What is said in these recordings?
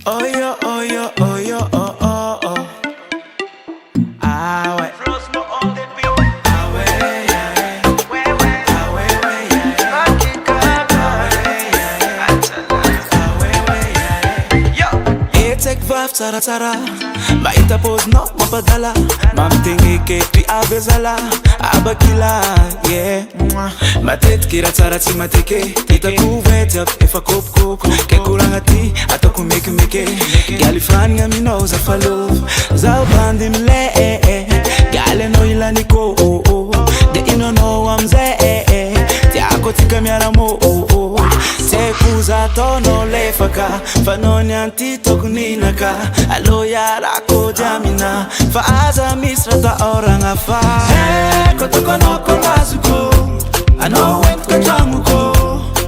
Oh yo, oh yo, oh yo, oh oh oh. Ah ouais. Ah ouais, yeah. Ah ouais, yeah. Ah ouais, yeah. Take vibe, tara tara. Maita pose no, mapadala. Mamtingike, pi abezala. Abakila, yeah. Ma tête kira tara ti mateke. Tita kuvet up, if a kop koko. Ke kurangati, ataku meke meke. Galifrania mi no za follow. Za bandi mle, Gale no ilaniko, oh oh. De ino no amze, Tiako tika miara mo, oh oh. Te kuza tono lefaka. Fanoni antito kuninaka. Alo yara ko jamina. Faaza misrata orang afa. Kotoko no konazuko. Ano went kajamuko.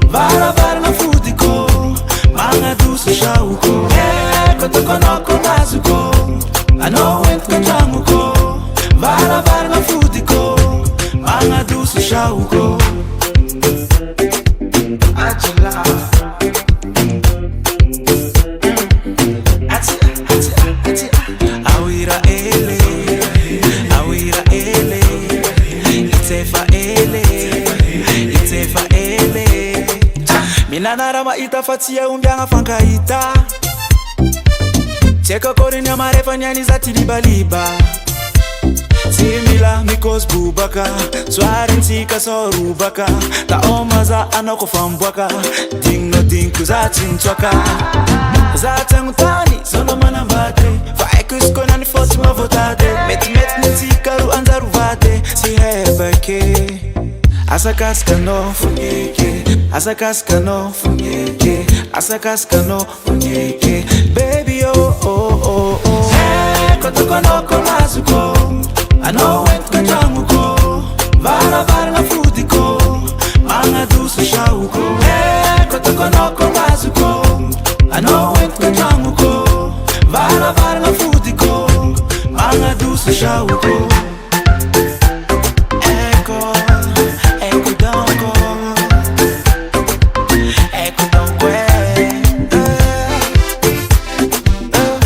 Vara vara na fudiko. Manga dusu shauko. Kotoko no konazuko. Ano went kajamuko. Vara vara na fudiko. Manga dusu shauko. Achila. Awira ele. Awira ele. Itefa ele. Itefa ele. Mina narama ita fatia umbianga fanka ita. Cheka kore nyamarefa nyani za tilibaliba. Simila mikos bubaka. Swari ntika sorubaka. Ta omaza anoko fambwaka. Dingno dinku za chinchwaka. Za tangutani sono manambate. Fa ekus kona ni foti mavotade. Met nitikaru anzaru vate. Si hebake. Asakaska no funyeke. Asakaska no funyeke. Asakaska no funyeke. Baby oh oh oh oh. Kotoko no konazuko. Ano went kajamuko. Vara vara na fudiko. Manga dusu shauko. Kotoko no konazuko. Ano went kajamuko. Vara vara na fudiko. Manga dusu shauko.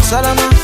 Salama.